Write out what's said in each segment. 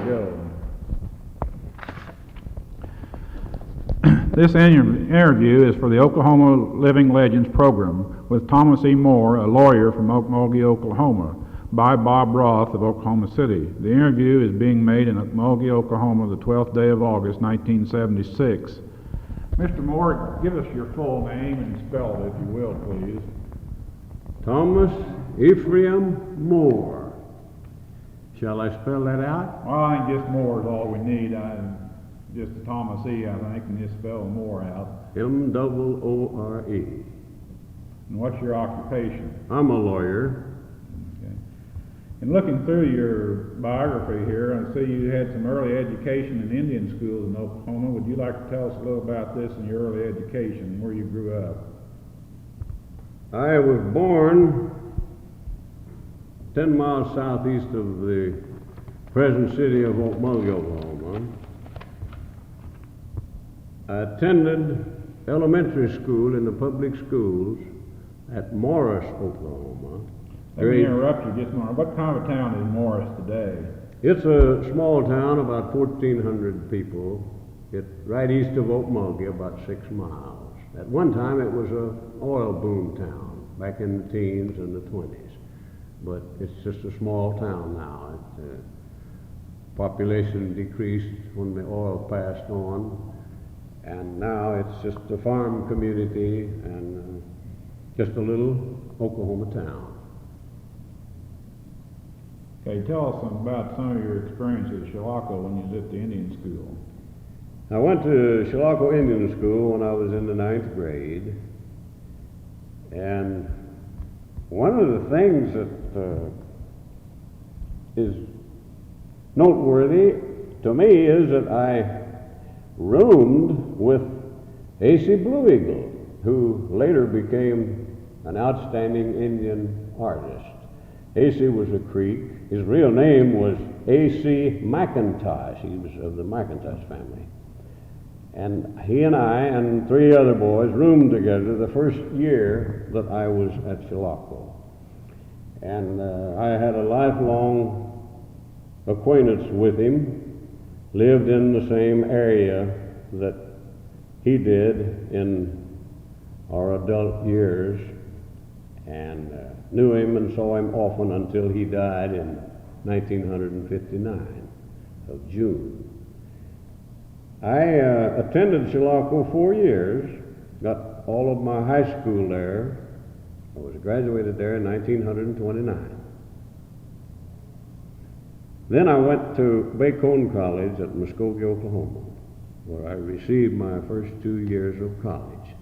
go. This interview is for the Oklahoma Living Legends program with Thomas E. Moore, a lawyer from Okmulgee, Oklahoma, by Bob Rothe of Oklahoma City. The interview is being made in Okmulgee, Oklahoma, the 12th day of August, 1976. Mr. Moore, give us your full name and spell it, if you will, please. Thomas Ephraim Moore. Shall I spell that out? Well, I think just Moore is all we need. Just Thomas E., I think, and just spell Moore out. M-O-O-R-E. And what's your occupation? I'm a lawyer. Okay. And looking through your biography here, I see you had some early education in Indian schools in Oklahoma. Would you like to tell us a little about this and your early education, where you grew up? I was born 10 miles southeast of the present city of Okmulgee, Oklahoma. I attended elementary school in the public schools at Morris, Oklahoma. Let me interrupt you just a moment. What kind of a town is Morris today? It's a small town, about 1,400 people. It's right east of Okmulgee, about 6 miles. At one time it was an oil boom town, back in the teens and the 20s. But it's just a small town now. Population decreased when the oil passed on. And now it's just a farm community and just a little Oklahoma town. Okay, tell us about some of your experience at Chilocco when you was at the Indian school. I went to Chilocco Indian School when I was in the 9th grade. And one of the things that is noteworthy to me is that I roomed with A.C. Blue Eagle, who later became an outstanding Indian artist. A.C. was a Creek. His real name was A.C. McIntosh. He was of the McIntosh family. And he and I and 3 other boys roomed together the first year that I was at Chilocco. And I had a lifelong acquaintance with him. Lived in the same area that he did in our adult years, and knew him and saw him often until he died in 1959 of June. I attended Chilocco 4 years, got all of my high school there. I was graduated there in 1929. Then I went to Bacone College at Muskogee, Oklahoma, where I received my first 2 years of college.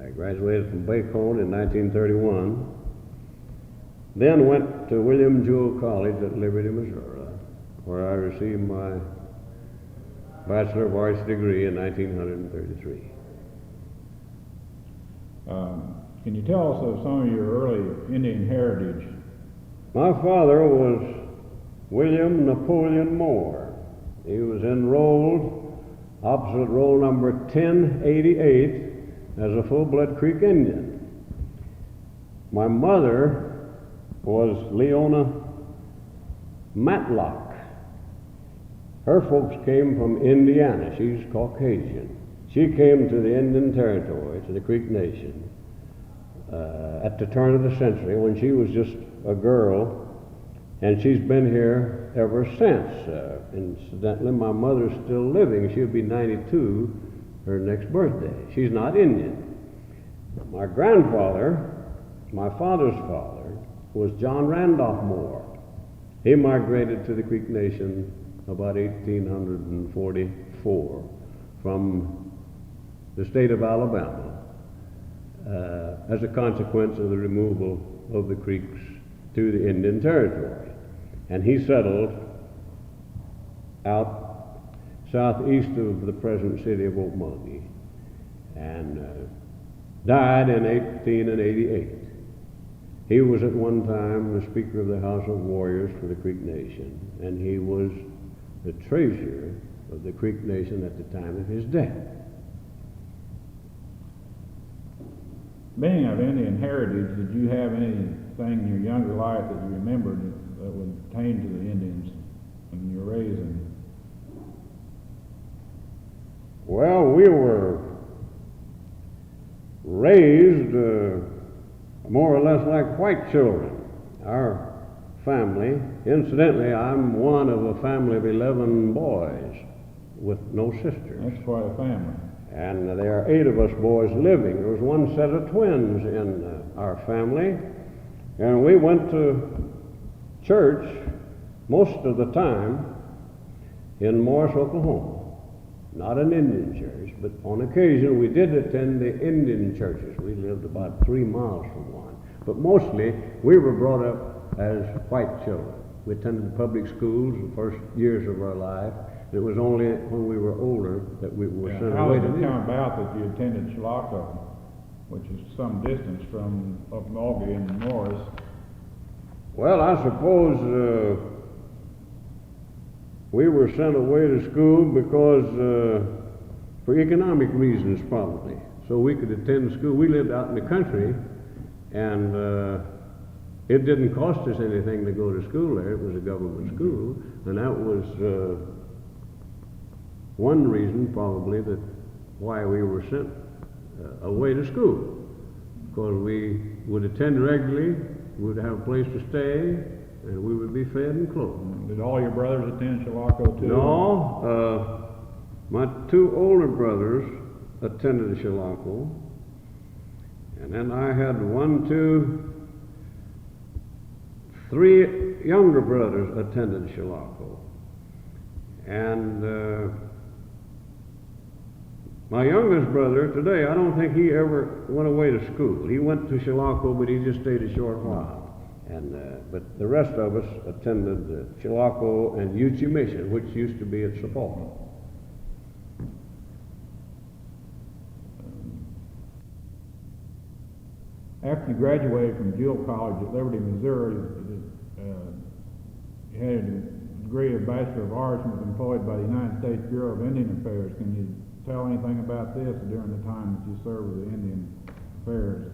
I graduated from Bacone in 1931, then went to William Jewell College at Liberty, Missouri, where I received my Bachelor of Arts degree in 1933. Can you tell us of some of your early Indian heritage? My father was William Napoleon Moore. He was enrolled opposite roll number 1088 as a full-blood Creek Indian. My mother was Leona Matlock. Her folks came from Indiana. She's Caucasian. She came to the Indian Territory, to the Creek Nation, at the turn of the century when she was just a girl. And she's been here ever since. Incidentally, my mother's still living. She'll be 92 her next birthday. She's not Indian. My grandfather, my father's father, was John Randolph Moore. He migrated to the Creek Nation about 1844 from the state of Alabama as a consequence of the removal of the Creeks to the Indian Territory. And he settled out southeast of the present city of Okmulgee and died in 1888. He was at one time the Speaker of the House of Warriors for the Creek Nation, and he was the treasurer of the Creek Nation at the time of his death. Being of Indian heritage, did you have anything in your younger life that you remembered that would pertain to the Indians and your raising? Well, we were raised more or less like white children. Our family, incidentally, I'm one of a family of 11 boys with no sisters. That's quite a family. And there are 8 of us boys living. There was one set of twins in our family, and we went to church most of the time in Morris, Oklahoma. Not an Indian church, but on occasion we did attend the Indian churches. We lived about 3 miles from one. But mostly we were brought up as white children. We attended the public schools the first years of our life. It was only when we were older that we were sent away to How did it India. come about that you attended Chilocco, which is some distance from Okmulgee and Morris? Well, I suppose we were sent away to school because, for economic reasons probably, so we could attend school. We lived out in the country, and it didn't cost us anything to go to school there. It was a government school, and that was one reason probably that why we were sent away to school, because we would attend regularly, we would have a place to stay, and we would be fed and clothed. Did all your brothers attend Chilocco too? No, my 2 older brothers attended Chilocco, and then I had 1, 2, 3 younger brothers attended Chilocco. And my youngest brother today, I don't think he ever went away to school. He went to Chilocco, but he just stayed a short while. And but the rest of us attended Chilocco and Uchee Mission, which used to be at Softkey. After you graduated from Jewell College at Liberty, Missouri, you had a degree of Bachelor of Arts and was employed by the United States Bureau of Indian Affairs. Can you tell anything about this during the time that you served with the Indian Affairs?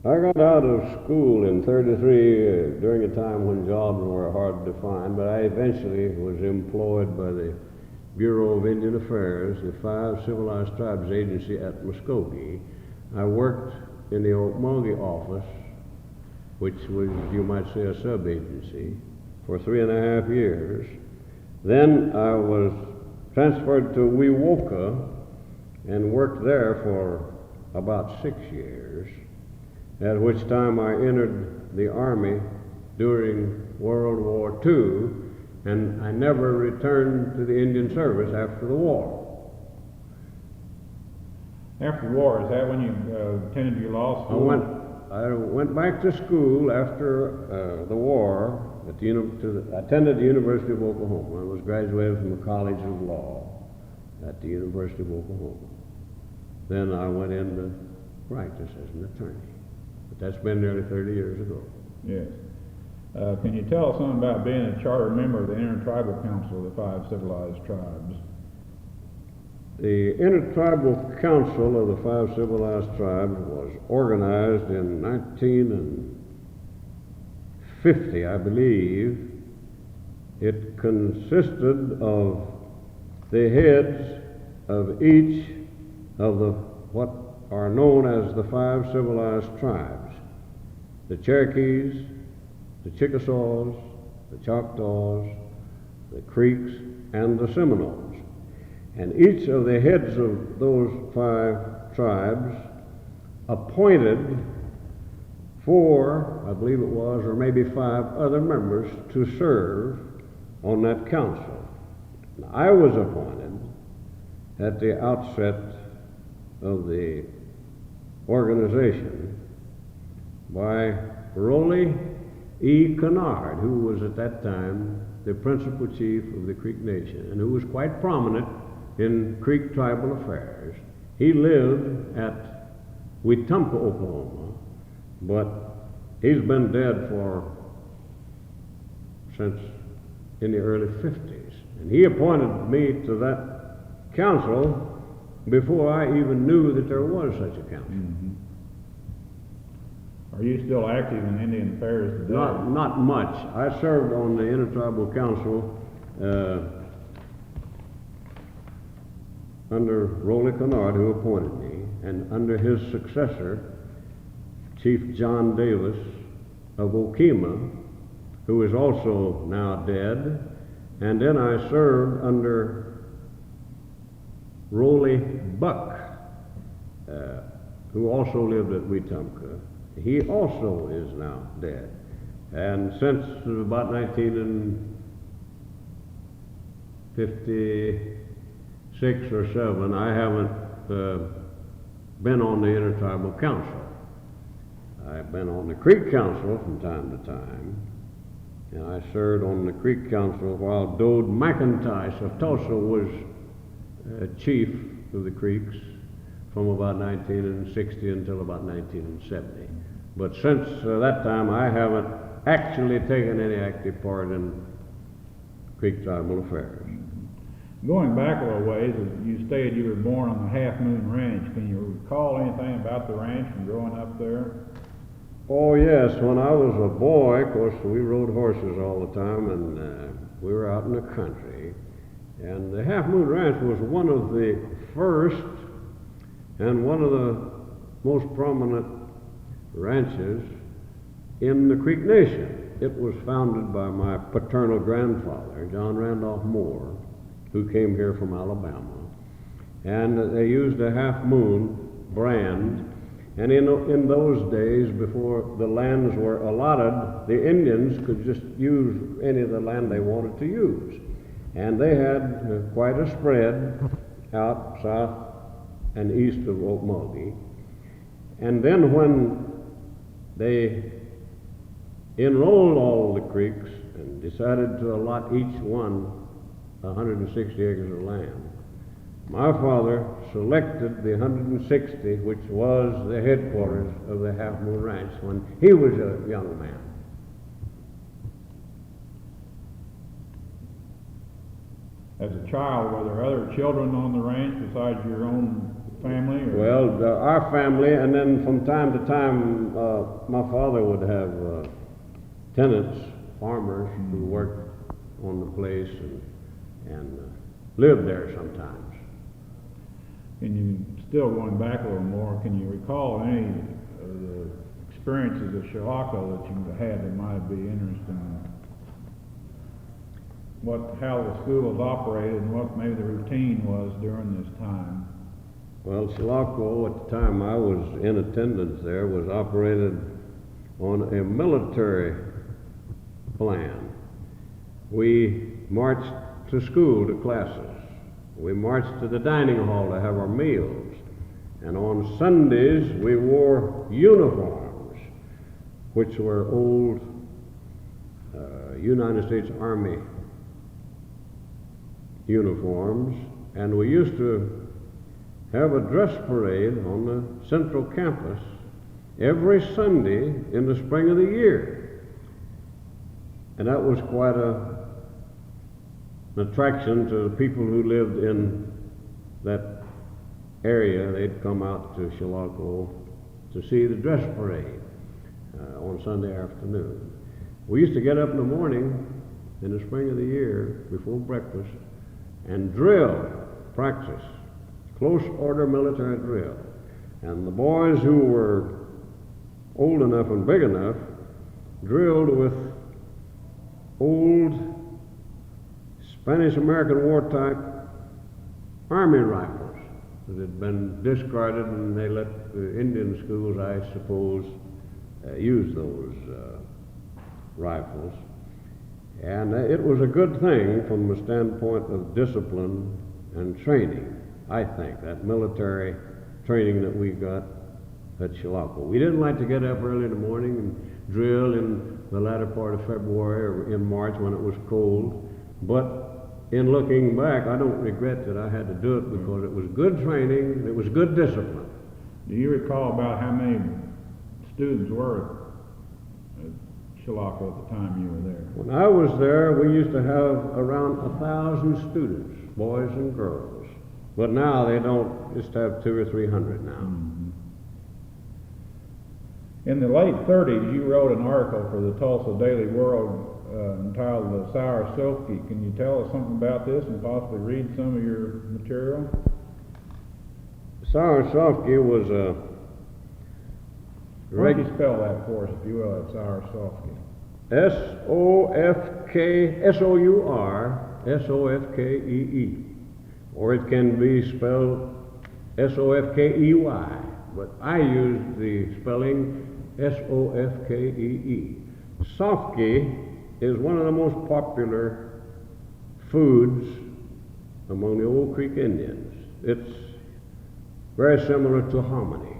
I got out of school in '33 during a time when jobs were hard to find, but I eventually was employed by the Bureau of Indian Affairs, the 5 Civilized Tribes Agency at Muskogee. I worked in the Okmulgee office, which was, you might say, a sub-agency, for 3.5 years. Then I was transferred to Wewoka and worked there for about 6 years, at which time I entered the Army during World War II, and I never returned to the Indian service after the war. After the war, is that when you attended your law school? I went back to school after the war. I attended the University of Oklahoma. I was graduated from the College of Law at the University of Oklahoma. Then I went into practice as an attorney. But that's been nearly 30 years ago. Yes. Can you tell us something about being a charter member of the InterTribal Council of the 5 Civilized Tribes? The InterTribal Council of the 5 Civilized Tribes was organized in 1950, I believe. It consisted of the heads of each of the what are known as the 5 Civilized Tribes: the Cherokees, the Chickasaws, the Choctaws, the Creeks, and the Seminoles. And each of the heads of those 5 tribes appointed 4, I believe it was, or maybe 5 other members to serve on that council. Now, I was appointed at the outset of the organization by Rothe E. Kennard, who was at that time the principal chief of the Creek Nation and who was quite prominent in Creek tribal affairs. He lived at Wetumpka, Oklahoma, but he's been dead since in the early 50s. And he appointed me to that council before I even knew that there was such a council. Mm-hmm. Are you still active in Indian affairs today? Not much. I served on the InterTribal Council under Rothe, who appointed me, and under his successor, Chief John Davis of Okemah, who is also now dead. And then I served under Roley Buck, who also lived at Wetumpka. He also is now dead. And since about 1956 or 7, I haven't been on the InterTribal Council. I've been on the Creek Council from time to time, and I served on the Creek Council while Dode McIntosh of Tulsa was chief of the Creeks from about 1960 until about 1970. But since that time, I haven't actually taken any active part in Creek tribal affairs. Going back a little ways, you stated you were born on the Half Moon Ranch. Can you recall anything about the ranch from growing up there? Oh yes, when I was a boy, of course, we rode horses all the time, and we were out in the country. And the Half Moon Ranch was one of the first and one of the most prominent ranches in the Creek Nation. It was founded by my paternal grandfather, John Randolph Moore, who came here from Alabama. And they used a Half Moon brand. And in those days, before the lands were allotted, the Indians could just use any of the land they wanted to use. And they had quite a spread out south and east of Okmulgee. And then when they enrolled all the creeks and decided to allot each one 160 acres of land, my father selected the 160, which was the headquarters of the Half Moon Ranch when he was a young man. As a child, were there other children on the ranch besides your own family? Or? Well, our family, and then from time to time, my father would have tenants, farmers, who worked on the place and lived there sometimes. And you, still going back a little more, can you recall any of the experiences of Chilocco that you had that might be interesting? How the school was operated and what maybe the routine was during this time? Well, Chilocco, at the time I was in attendance there, was operated on a military plan. We marched to school, to classes. We marched to the dining hall to have our meals. And on Sundays, we wore uniforms, which were old United States Army uniforms. And we used to have a dress parade on the central campus every Sunday in the spring of the year. And that was quite an attraction to the people who lived in that area. They'd come out to Chilocco to see the dress parade on Sunday afternoon. We used to get up in the morning in the spring of the year before breakfast and drill, practice, close order military drill. And the boys who were old enough and big enough drilled with old Spanish-American war-type Army rifles that had been discarded, and they let the Indian schools, I suppose, use those rifles. And it was a good thing from the standpoint of discipline and training, I think, that military training that we got at Chilocco. We didn't like to get up early in the morning and drill in the latter part of February or in March when it was cold, but in looking back, I don't regret that I had to do it because it was good training, it was good discipline. Do you recall about how many students were at Chilocco at the time you were there? When I was there, we used to have around 1,000 students, boys and girls. But now they don't, just have 200 or 300 now. Mm-hmm. In the late 30s, you wrote an article for the Tulsa Daily World entitled "The Sour Softkey." Can you tell us something about this and possibly read some of your material? Sour Softkey was a Why don't you spell that for us, if you will, that Sour Softkey? Sour-Sofkee, or it can be spelled Sofkey, but I use the spelling Sofkee. Softkey is one of the most popular foods among the Old Creek Indians. It's very similar to hominy.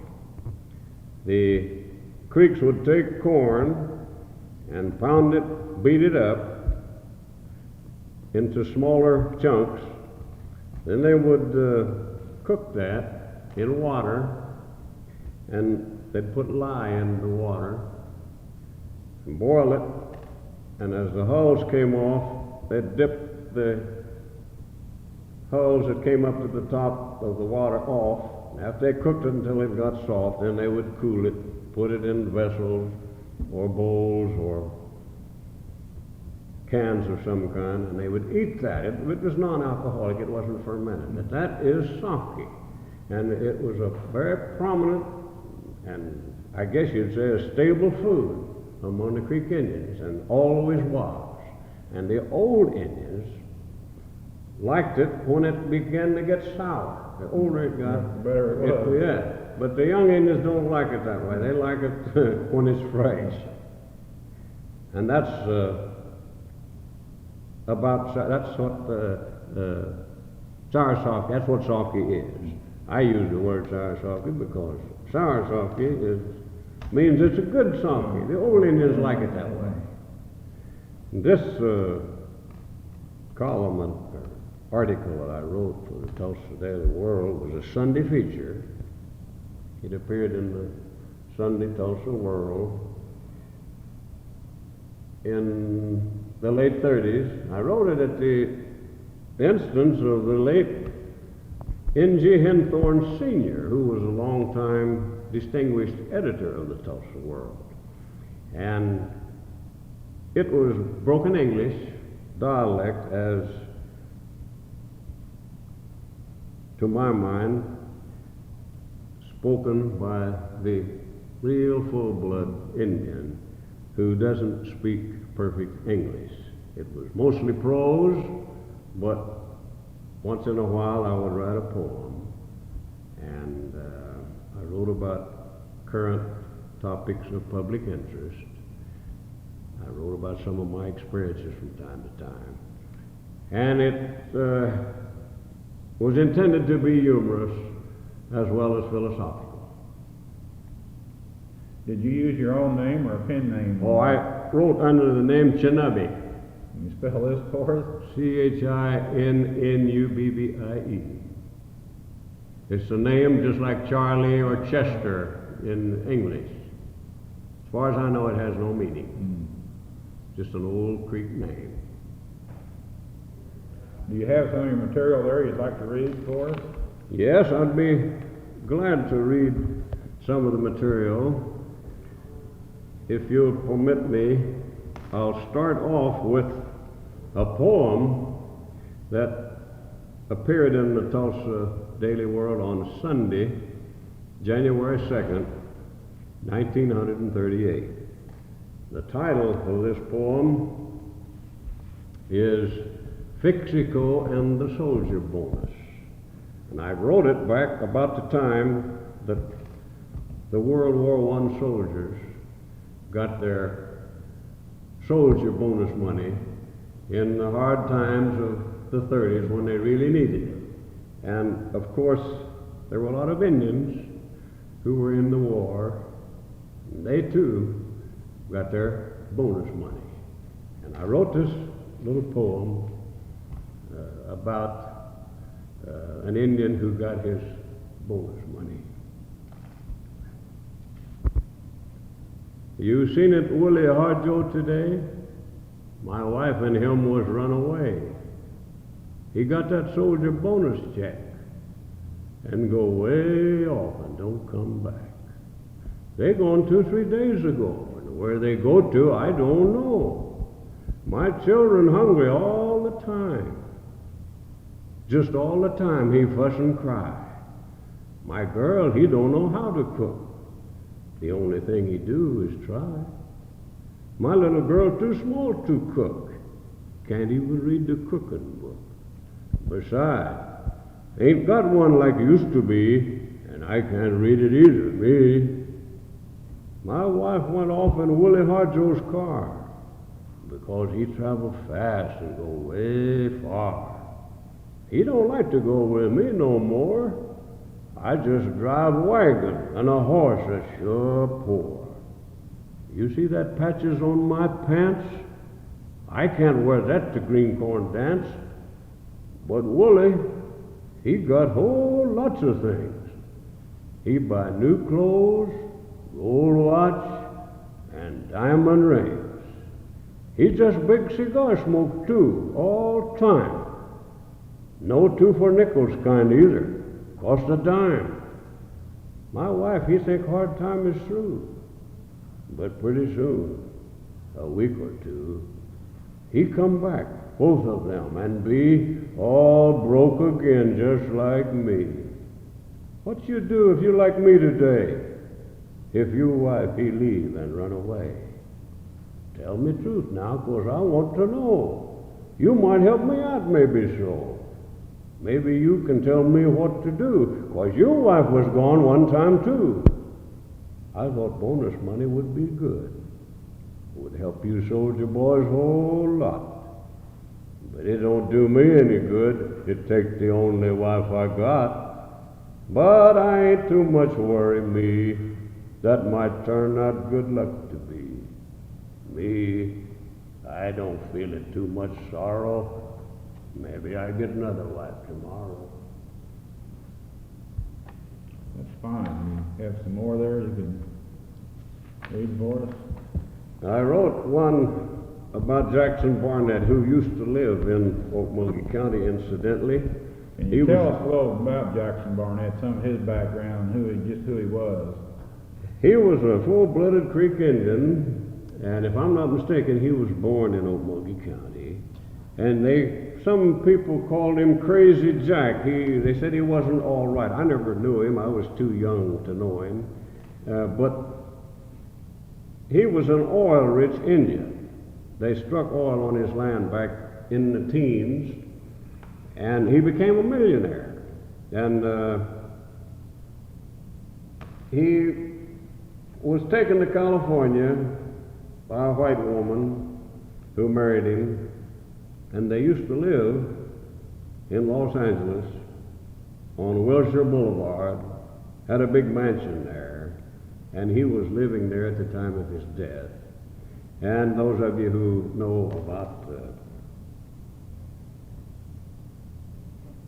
The Creeks would take corn and pound it, beat it up into smaller chunks. Then they would cook that in water, and they'd put lye in the water and boil it. And as the hulls came off, they'd dip the hulls that came up to the top of the water off. After they cooked it until it got soft, then they would cool it, put it in vessels or bowls or cans of some kind, and they would eat that. It was non-alcoholic, it wasn't fermented. But that is Softkey. And it was a very prominent, and I guess you'd say a stable food among the Creek Indians, and always was. And the old Indians liked it when it began to get sour. The older it got, the better it was. Yeah. But the young Indians don't like it that way. They like it when it's fresh. And that's what sour Softkey, that's what Softkey is. I use the word sour Softkey because sour Softkey means it's a good Softkey. The old Indians like it that way. This column or article that I wrote for the Tulsa Daily World was a Sunday feature. It appeared in the Sunday Tulsa World in the late 30s. I wrote it at the instance of the late N.G. Henthorne Sr., who was a long-time distinguished editor of the Tulsa World. And it was broken English, dialect, as to my mind, spoken by the real full-blood Indian who doesn't speak perfect English. It was mostly prose, but once in a while I would write a poem. And I wrote about current topics of public interest. I wrote about some of my experiences from time to time. And it was intended to be humorous as well as philosophical. Did you use your own name or a pen name? Oh, I wrote under the name Chinubby. Can you spell this for us? Chinnubie. It's a name just like Charlie or Chester in English. As far as I know, it has no meaning. Just an old Creek name. Do you have some of your material there you'd like to read for us? Yes, I'd be glad to read some of the material. If you'll permit me, I'll start off with a poem that appeared in the Tulsa Daily World on Sunday, January 2nd, 1938. The title of this poem is Fixico and the Soldier Bonus. And I wrote it back about the time that the World War I soldiers got their soldier bonus money in the hard times of the 30s when they really needed it. And of course, there were a lot of Indians who were in the war, and they too got their bonus money. And I wrote this little poem about an Indian who got his bonus money. You seen it, Willie Harjo, today? My wife and him was run away. He got that soldier bonus check and go way off and don't come back. They gone 2-3 days ago, and where they go to, I don't know. My children hungry all the time. Just all the time he fuss and cry. My girl, he don't know how to cook. The only thing he do is try. My little girl too small to cook. Can't even read the cooking book. Besides, ain't got one like used to be, and I can't read it either, me. My wife went off in Willie Harjo's car because he traveled fast and go way far. He don't like to go with me no more. I just drive a wagon and a horse that's sure poor. You see that patches on my pants? I can't wear that to green corn dance. But Willie, he got whole lots of things. He buy new clothes, gold watch, and diamond rings. He just big cigar smoke too, all time. No 2 for nickels kind either. Cost a dime. My wife, he think hard time is through. But pretty soon, a week or two, he come back, both of them, and be all broke again, just like me. What you do if you like me today? If your wife, he leave and run away? Tell me truth now, 'cause I want to know. You might help me out, maybe so. Maybe you can tell me what to do, 'cause your wife was gone one time too. I thought bonus money would be good. Would help you soldier boys a whole lot. But it don't do me any good. It take the only wife I got. But I ain't too much worry, me. That might turn out good luck to be. Me, I don't feel it too much sorrow. Maybe I get another wife tomorrow. That's fine. You have some more there you can read for us? I wrote one about Jackson Barnett, who used to live in Okmulgee County, incidentally. Can you tell us a little about Jackson Barnett, some of his background, who he was? He was a full-blooded Creek Indian, and if I'm not mistaken, he was born in Okmulgee County. And some people called him Crazy Jack. They said he wasn't all right. I never knew him. I was too young to know him. But he was an oil-rich Indian. They struck oil on his land back in the teens, and he became a millionaire. And he was taken to California by a white woman who married him, and they used to live in Los Angeles on Wilshire Boulevard, had a big mansion there, and he was living there at the time of his death. And those of you who know about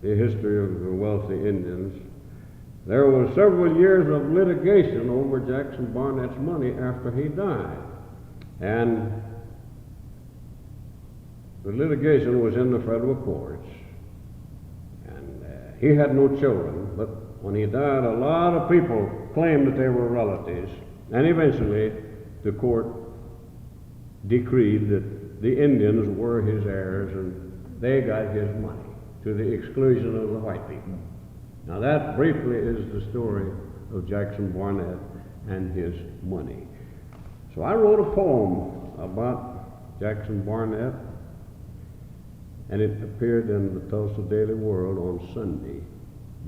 the history of the wealthy Indians, there was several years of litigation over Jackson Barnett's money after he died. And the litigation was in the federal courts, and he had no children, but when he died, a lot of people claimed that they were relatives, and eventually the court decreed that the Indians were his heirs, and they got his money to the exclusion of the white people. Now that briefly is the story of Jackson Barnett and his money. So I wrote a poem about Jackson Barnett, and it appeared in the Tulsa Daily World on Sunday,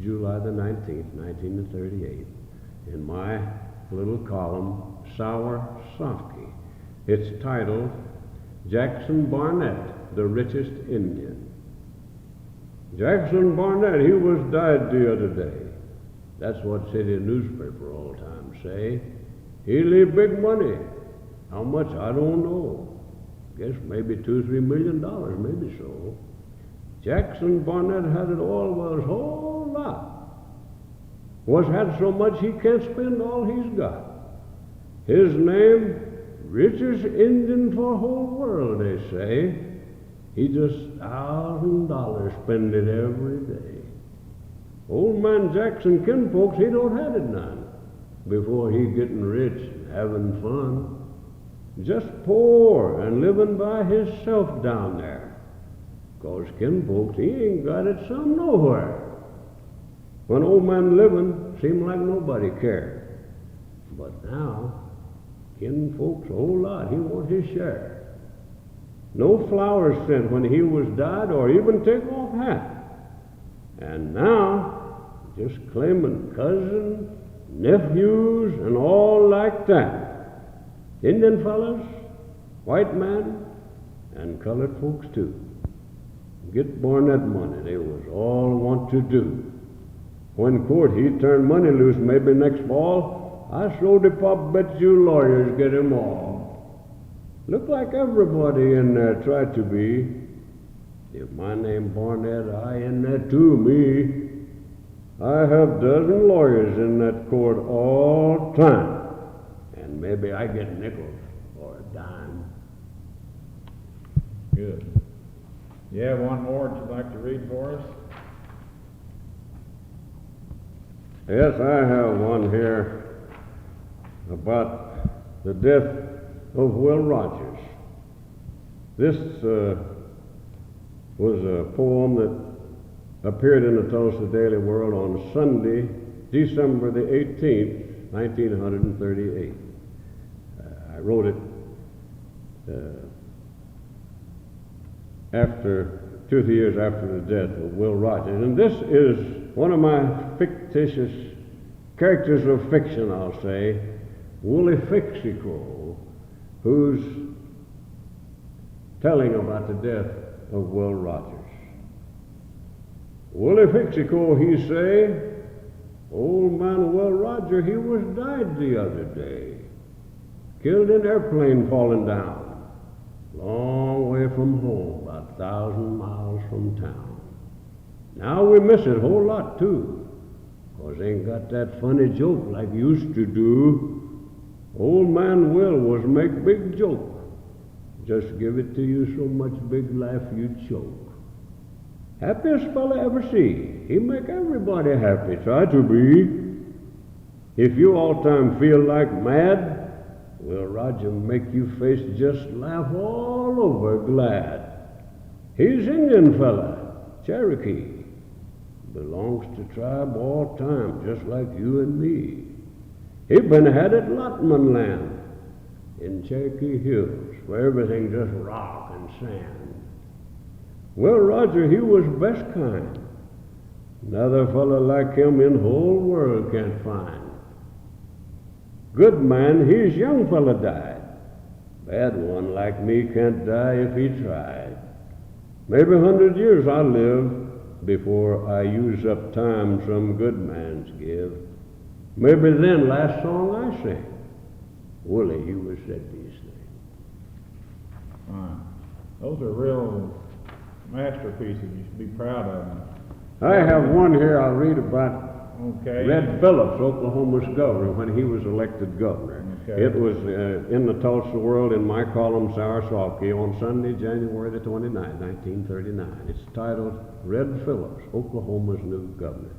July the 19th, 1938, in my little column, Sour Softkey. It's titled, Jackson Barnett, the Richest Indian. Jackson Barnett, he was died the other day. That's what city newspaper all the time say. He leave big money. How much, I don't know. Guess maybe $2-3 million, maybe so. Jackson Barnett had it all, was a whole lot. Was had so much he can't spend all he's got. His name, richest Indian for whole world, they say. He just $1,000 spend it every day. Old man Jackson kinfolks, he don't have it none. before he getting rich and having fun. Just poor and living by himself down there. 'Cause kinfolks, he ain't got it some nowhere. When old man living, seemed like nobody cared. But now, kinfolks a whole lot, he want his share. No flowers sent when he was died or even take off hat. And now, just claiming cousins, nephews, and all like that. Indian fellas, white man, and colored folks too. Get Barnett money, they was all want to do. When court he turned money loose maybe next fall, I sure the pop bet you lawyers get him all. Look like everybody in there tried to be. If my name Barnett, I in there too, me. I have dozen lawyers in that court all time. And maybe I get nickels or a dime. Good. You have one more that you'd like to read for us? Yes, I have one here about the death of Will Rogers. This was a poem that appeared in the Tulsa Daily World on Sunday, December the 18th, 1938. I wrote it after 2 years after the death of Will Rogers. And this is one of my fictitious characters of fiction, I'll say, Wooly Fixico, who's telling about the death of Will Rogers. Wooly Fixico, he say, old man Will Roger, he was died the other day, killed in airplane falling down, long way from home, about 1,000 miles from town. Now we miss it a whole lot too, 'cause ain't got that funny joke like used to do. Old man Will was make big joke, just give it to you so much big laugh you choke. Happiest fella ever see, he make everybody happy, try to be. If you all time feel like mad, Will Roger make you face just laugh all over glad. He's Indian fella, Cherokee, belongs to tribe all time, just like you and me. He been had at Lotman land in Cherokee Hills, where everything just rock and sand. Will Roger, he was best kind. Another fella like him in whole world can't find. Good man, his young fella died. Bad one like me can't die if he tried. Maybe 100 years I'll live before I use up time some good man's give. Maybe then last song I sing, Wooly, he was said these things. Those are real masterpieces. You should be proud of them. I have one here I'll read about Okay. Red Phillips, Oklahoma's governor, when he was elected governor. Okay. It was in the Tulsa World in my column, Softkey, on Sunday, January the 29th, 1939. It's titled, Red Phillips, Oklahoma's new governor.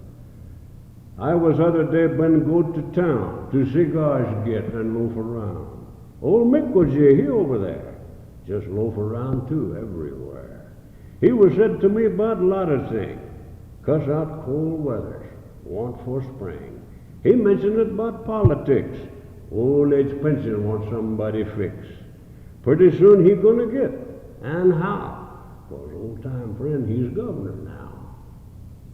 I was other day been go to town to cigars get and loaf around. Old Mickle he over there, just loaf around too everywhere. He was said to me about a lot of things, cuss out cold weathers, want for spring. He mentioned it about politics. Old age pension want somebody fix. Pretty soon he gonna get, and how? 'Cause old time friend, he's governor now.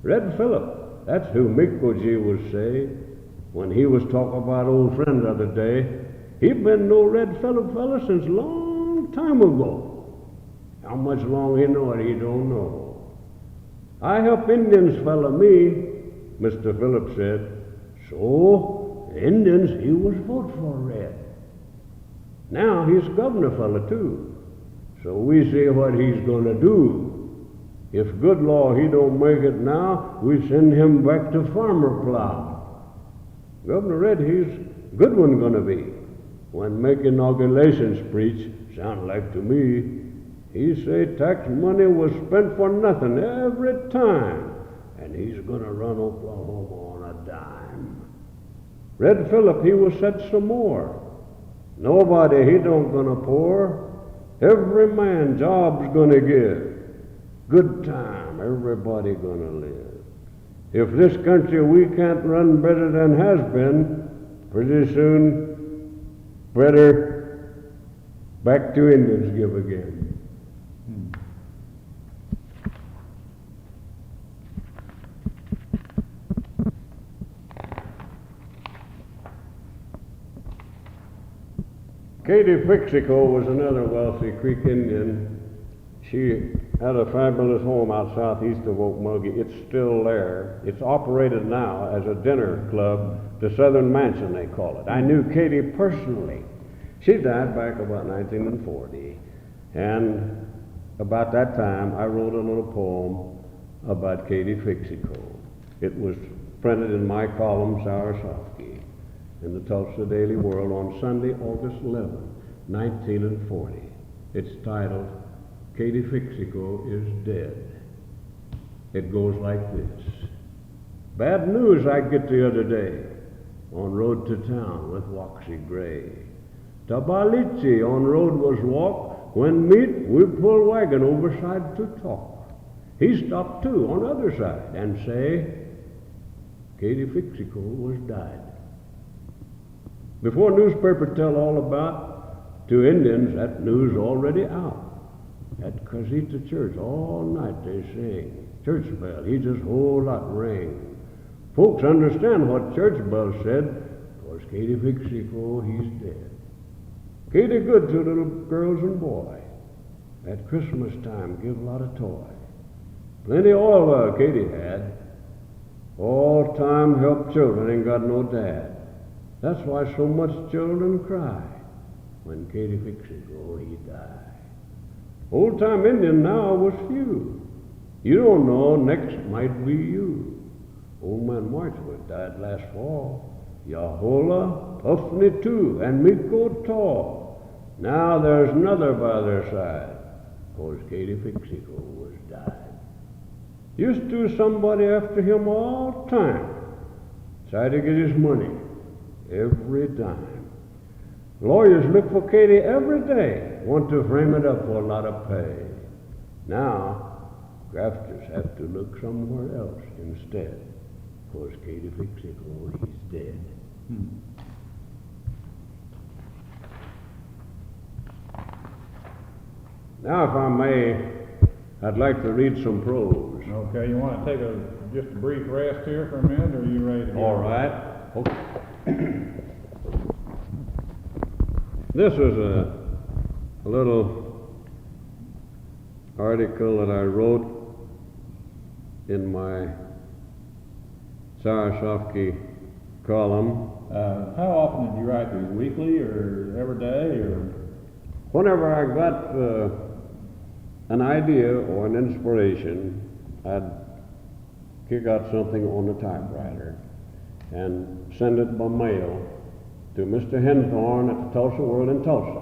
Red Phillip, that's who Mickle was say when he was talking about old friend the other day. He been no Red Phillip fella since long time ago. How much long he know it, he don't know. I help Indians fella me, Mr. Phillips said. So, the Indians, he was vote for Red. Now he's governor fella too. So we see what he's gonna do. If good law he don't make it now, we send him back to farmer plow. Governor Red, he's good one gonna be. When make inaugurations preach, sound like to me, he say tax money was spent for nothing every time. And he's gonna run Oklahoma on a dime. Red Phillip, he will set some more. Nobody, he don't gonna pour. Every man job's gonna give. Good time, everybody gonna live. If this country we can't run better than has been, pretty soon, better back to Indians give again. Katie Fixico was another wealthy Creek Indian. She had a fabulous home out southeast of Okmulgee. It's still there. It's operated now as a dinner club, the Southern Mansion they call it. I knew Katie personally. She died back about 1940, and about that time I wrote a little poem about Katie Fixico. It was printed in my column, Softkey, in the Tulsa Daily World on Sunday, August 11, 1940. It's titled, Katie Fixico is Dead. It goes like this. Bad news I get the other day, on road to town with Waxy Gray. Tabalichi on road was walk, when meet we pull wagon overside to talk. He stopped too on other side and say, Katie Fixico was died. Before newspaper tell all about, to Indians that news already out. At Casita Church all night they sing. Church bell, he just whole lot ring. Folks understand what church bell said, 'cause Katie Fixico, he's dead. Katie good to little girls and boy. At Christmas time give a lot of toy. Plenty oil Katie had. All time help children ain't got no dad. That's why so much children cry when Katie Fixico, he died. Old time Indian now was few. You don't know, next might be you. Old man Marchwood died last fall. Yahola, Puffney too, and Miko Tall. Now there's another by their side, 'cause Katie Fixico was died. Used to somebody after him all time. Try to get his money every dime. Lawyers look for Katie every day, want to frame it up for a lot of pay. Now, grafters have to look somewhere else instead, 'cause Katie Fixico, he's dead. Now, if I may, I'd like to read some prose. Okay, you want to take just a brief rest here for a minute, or are you ready to go? All right. Okay. This is a little article that I wrote in my Softkey column. How often did you write these? Weekly or every day? Or whenever I got an idea or an inspiration, I'd kick out something on the typewriter and send it by mail to Mr. Henthorne at the Tulsa World in Tulsa.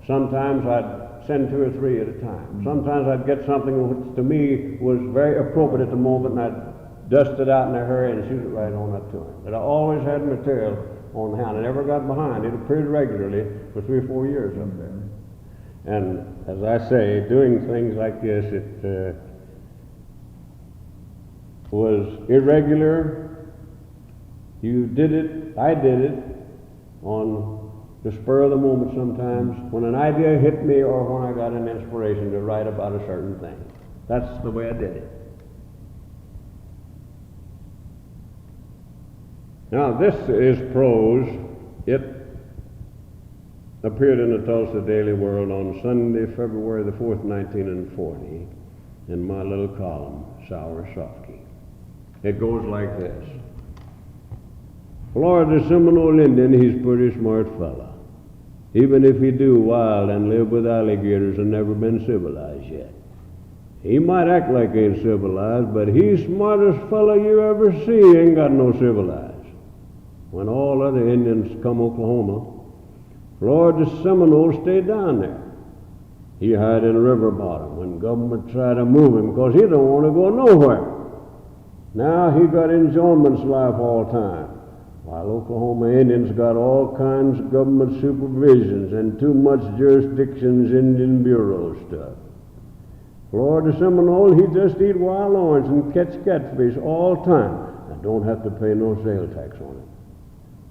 Sometimes I'd send 2 or 3 at a time. Sometimes I'd get something which to me was very appropriate at the moment, and I'd dust it out in a hurry and shoot it right on up to him. But I always had material on hand. I never got behind. It appeared regularly for 3 or 4 years up there. And as I say, doing things like this, it was irregular. You did it, I did it, on the spur of the moment sometimes, when an idea hit me or when I got an inspiration to write about a certain thing. That's the way I did it. Now this is prose. It appeared in the Tulsa Daily World on Sunday, February the 4th, 1940, in my little column, Softkey. It goes like this. Florida Seminole Indian, he's a pretty smart fella. Even if he do wild and live with alligators and never been civilized yet. He might act like he ain't civilized, but he's smartest fella you ever see, ain't got no civilized. When all other Indians come Oklahoma, Florida Seminole stay down there. He hide in a river bottom when government try to move him because he don't want to go nowhere. Now he got enjoyment's life all time. while Oklahoma Indians got all kinds of government supervisions and too much jurisdictions Indian Bureau stuff. Florida Seminole, he just eat wild orange and catch catfish all time and don't have to pay no sales tax on it.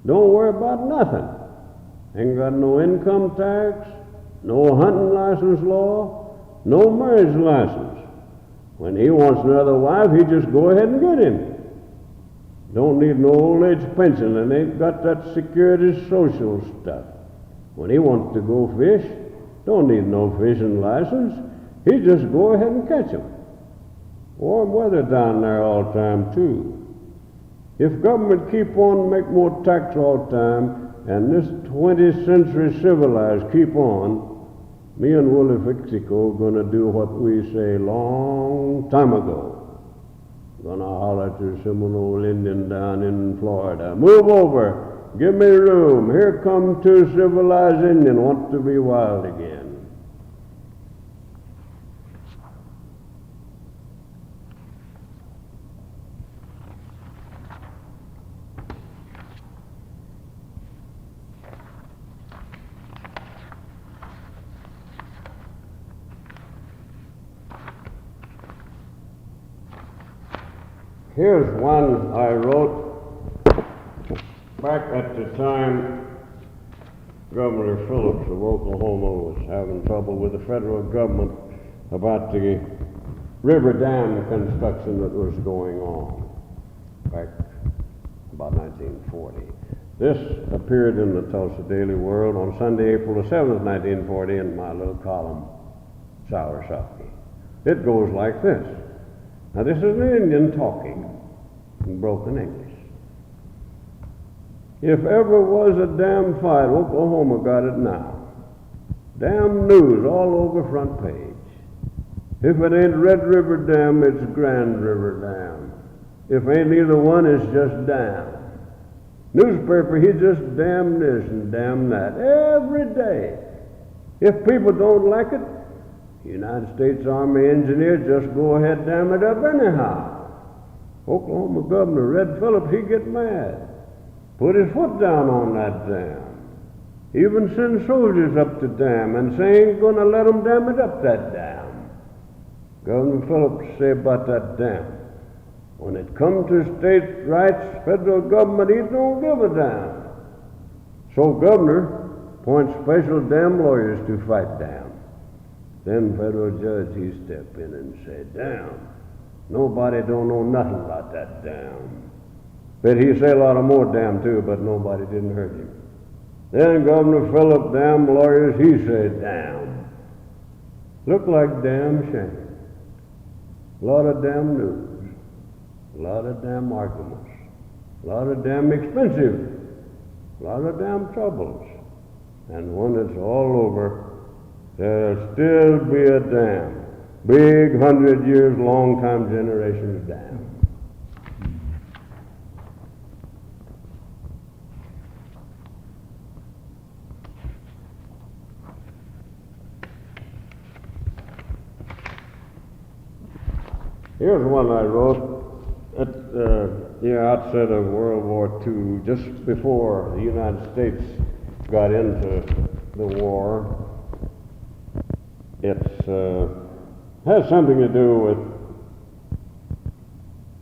Don't worry about nothing. Ain't got no income tax, no hunting license law, no marriage license. When he wants another wife, he just go ahead and get him. Don't need no old age pension and ain't got that security social stuff. When he wants to go fish, don't need no fishing license. He just go ahead and catch 'em. Warm weather down there all the time too. If government keep on make more tax all the time, and this 20th century civilized keep on, me and Willie Fixico gonna do what we say long time ago. Gonna holler to some old Indian down in Florida, move over, give me room, here come two civilized Indian, want to be wild again. Here's one I wrote back at the time Governor Phillips of Oklahoma was having trouble with the federal government about the river dam construction that was going on back about 1940. This appeared in the Tulsa Daily World on Sunday, April the 7th, 1940, in my little column, Sour Shockey. It goes like this. Now this is an Indian talking in broken English. If ever was a dam fight, Oklahoma got it now. Dam news all over front page. If it ain't Red River Dam, it's Grand River Dam. If ain't either one, it's just dam. Newspaper, he just damn this and damn that every day. If people don't like it, United States Army engineer just go ahead dam it up anyhow. Oklahoma Governor Red Phillips, he get mad. Put his foot down on that dam. Even send soldiers up the dam and say ain't gonna let them dam it up that dam. Governor Phillips say about that dam. When it comes to state rights, federal government, he don't give a damn. So governor appoints special dam lawyers to fight dam. Then federal judge, he step in and say, damn, nobody don't know nothing about that dam. Bet he say a lot of more dam too, but nobody didn't hurt him. Then Governor Phillips, dam lawyers, he said, damn. Look like damn shame. A lot of damn news. A lot of damn arguments. A lot of damn expensive. A lot of damn troubles. And when it's all over, there'll still be a dam. Big 100 years, long time generations dam. Here's one I wrote at the outset of World War II, just before the United States got into the war. It has something to do with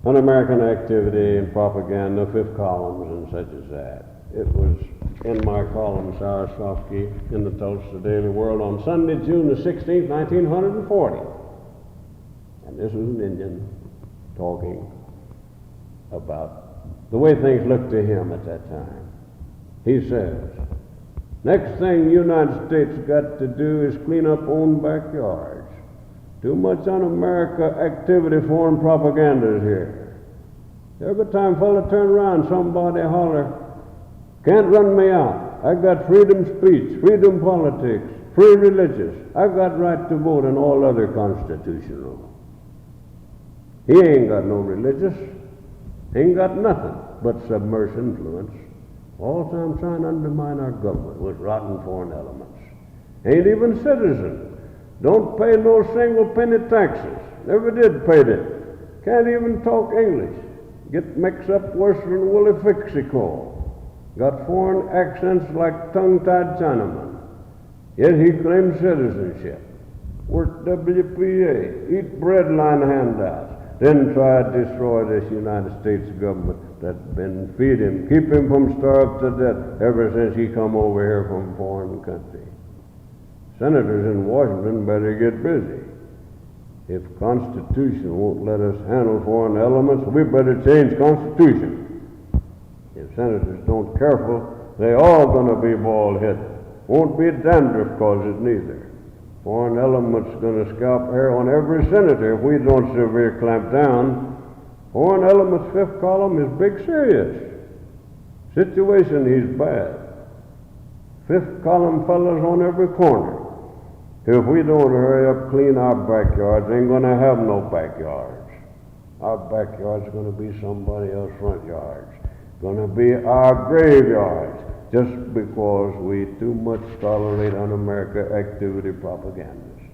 un-American activity and propaganda, fifth columns and such as that. It was in my column, Sour Softkey, in the Tulsa Daily World on Sunday, June the 16th, 1940. And this was an Indian talking about the way things looked to him at that time. He says, next thing the United States got to do is clean up own backyards. Too much un-America activity, foreign propaganda is here. Every time fella turn around, somebody holler, can't run me out. I got freedom speech, freedom politics, free religious. I got right to vote and all other constitutional. He ain't got no religious, ain't got nothing but submerged influence. All the time trying to undermine our government with rotten foreign elements. Ain't even citizen. Don't pay no single penny taxes. Never did pay them. Can't even talk English. Get mixed up worse than Willie Fixico. got foreign accents like tongue-tied Chinamen, yet he claimed citizenship, worked WPA, eat breadline handouts, then tried to destroy this United States government that's been feeding him, keep him from starving to death ever since he come over here from foreign country. Senators in Washington better get busy. If Constitution won't let us handle foreign elements, we better change Constitution. If senators don't careful, they all gonna be bald-headed. Won't be dandruff causes neither. Foreign elements gonna scalp hair on every senator if we don't severe clamp down. Foreign elements fifth column is big serious. Situation is bad. Fifth column fellas on every corner. If we don't hurry up, clean our backyards, ain't gonna have no backyards. Our backyards gonna be somebody else's front yards. Gonna be our graveyards, just because we too much tolerate un-America activity propagandas.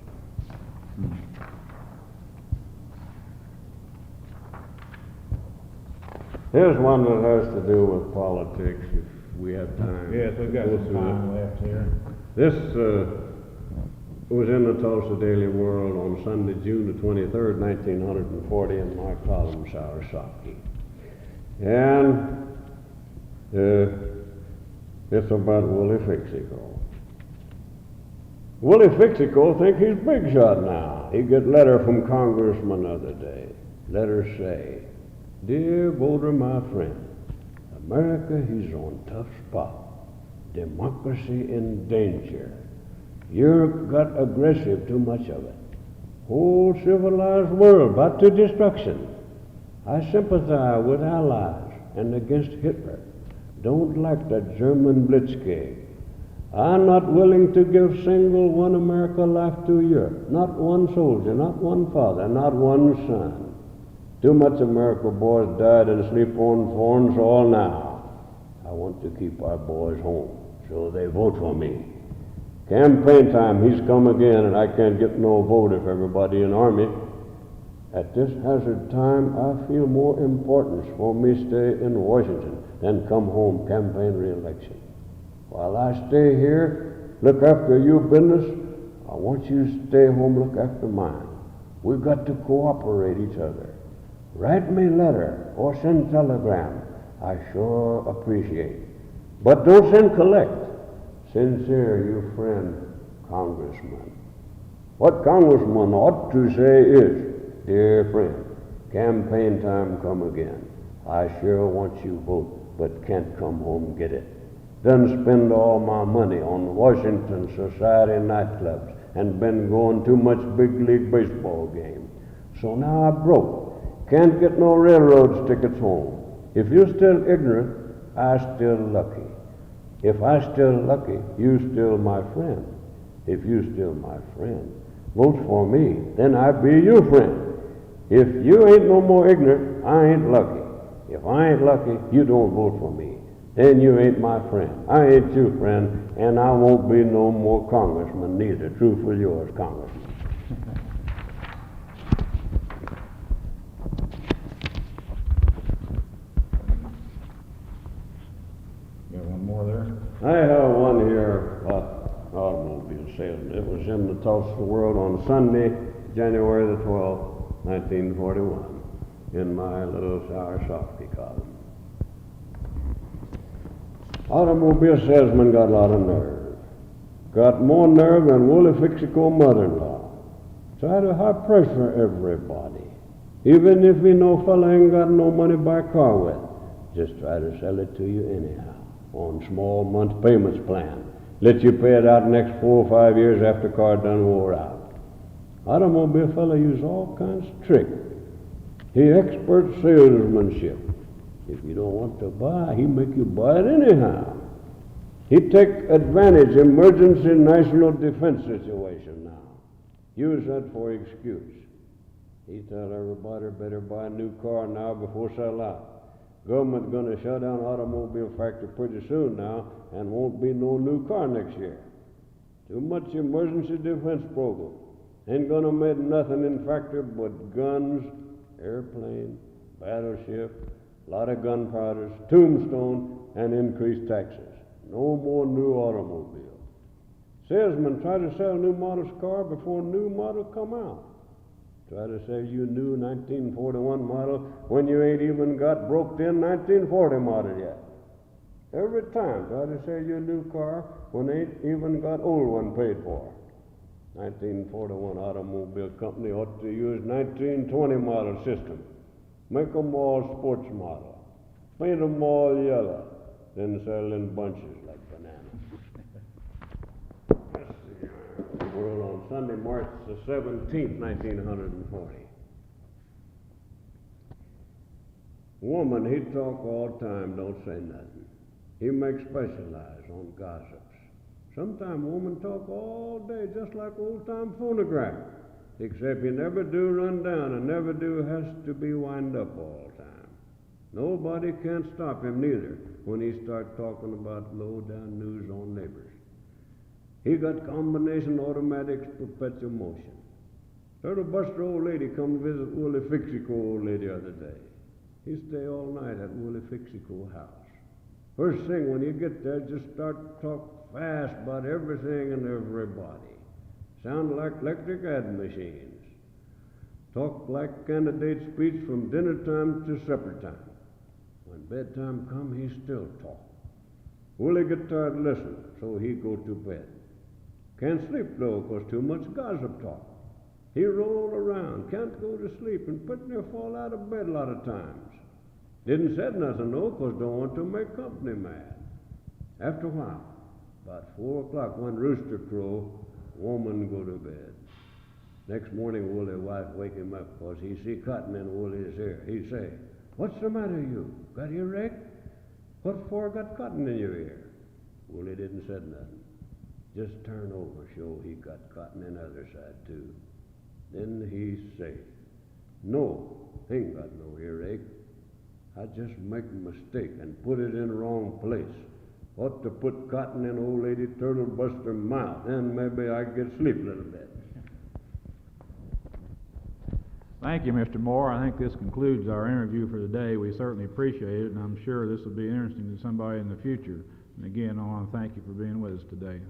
Here's one that has to do with politics, if we have time. Yes, we've got some time left here. This was in the Tulsa Daily World on Sunday, June the 23rd, 1940, in my column, Shockey. And it's about Willie Fixico. Willie Fixico think he's big shot now. He get letter from Congressman the other day. Letter say, "Dear voter, my friend, America he's on tough spot. Democracy in danger. Europe got aggressive, too much of it. Whole civilized world about to destruction. I sympathize with allies and against Hitler. Don't like the German blitzkrieg. I'm not willing to give single one America life to Europe. Not one soldier, not one father, not one son. Too much America boys died and sleep on thorns all now. I want to keep our boys home, so they vote for me. Campaign time, he's come again, and I can't get no vote if everybody in Army. At this hazard time, I feel more importance for me stay in Washington than come home campaign re-election. While I stay here, look after your business, I want you to stay home, look after mine. We've got to cooperate each other. Write me letter or send telegram. I sure appreciate. But don't send collect. Sincere, your friend, Congressman." What Congressman ought to say is, "Dear friend, campaign time come again. I sure want you vote, but can't come home get it. Done spend all my money on Washington society nightclubs and been going too much big league baseball game. So now I broke. Can't get no railroad tickets home. If you're still ignorant, I still lucky. If I still lucky, you still my friend. If you still my friend, vote for me, then I be your friend. If you ain't no more ignorant, I ain't lucky. If I ain't lucky, you don't vote for me. Then you ain't my friend. I ain't your friend, and I won't be no more congressman neither. True for yours, Congressman." Got one more there? I have one here about automobile salesman. It was in the Tulsa World on Sunday, January the 12th, 1941, in my little sour Softkey column. Automobile salesman got a lot of nerve. Got more nerve than Willie Fixico mother-in-law. Try to high pressure everybody. Even if you know fella ain't got no money to buy a car with, just try to sell it to you anyhow on small month payments plan. Let you pay it out next 4 or 5 years after car done wore out. Automobile fella use all kinds of trick. He expert salesmanship. If you don't want to buy, he make you buy it anyhow. He take advantage emergency national defense situation now. Use that for excuse. He tell everybody better buy a new car now before sell out. Government gonna shut down automobile factory pretty soon now, and won't be no new car next year. Too much emergency defense program. Ain't gonna make nothing in factory but guns, airplane, battleship, a lot of gunpowders, tombstone, and increased taxes. No more new automobiles. Salesmen try to sell a new model's car before new model come out. Try to sell you a new 1941 model when you ain't even got broke in 1940 model yet. Every time try to sell you a new car when they ain't even got old one paid for. 1941 automobile company ought to use 1920 model system. Make 'em all sports model. Paint 'em all yellow. Then sell in bunches like bananas. Let's see. World on Sunday, March the 17th, 1940. Woman, he talk all time, don't say nothing. He makes specialize on gossips. Sometimes woman talk all day, just like old-time phonograph, except he never do run down and never do has to be wind up all the time. Nobody can't stop him neither when he start talking about low-down news on neighbors. He got combination automatics perpetual motion. Little Buster old lady come visit Willie Fixico old lady other day. He stay all night at Willie Fixico house. First thing when you get there, just start talk fast about everything and everybody. Sound like electric ad machines. Talk like candidate speech from dinner time to supper time. When bedtime come, he still talk. Willie get tired listen, so he go to bed. Can't sleep though, 'cause too much gossip talk. He roll around, can't go to sleep, and pretty near fall out of bed a lot of times. Didn't said nothing though, 'cause don't want to make company mad. After a while, about 4 o'clock, when rooster crow, woman go to bed. Next morning, Willie wife wake him up, 'cause he see cotton in Willie's ear. He say, "What's the matter you? Got earache? What for got cotton in your ear?" Willie didn't said nothing. Just turn over, show he got cotton in the other side too. Then he say, "No, ain't got no earache. I just make a mistake and put it in the wrong place. Ought to put cotton in old lady Turtle Buster mouth, then maybe I get sleep a little bit." Thank you, Mr. Moore. I think this concludes our interview for today. We certainly appreciate it, and I'm sure this will be interesting to somebody in the future. And again, I want to thank you for being with us today.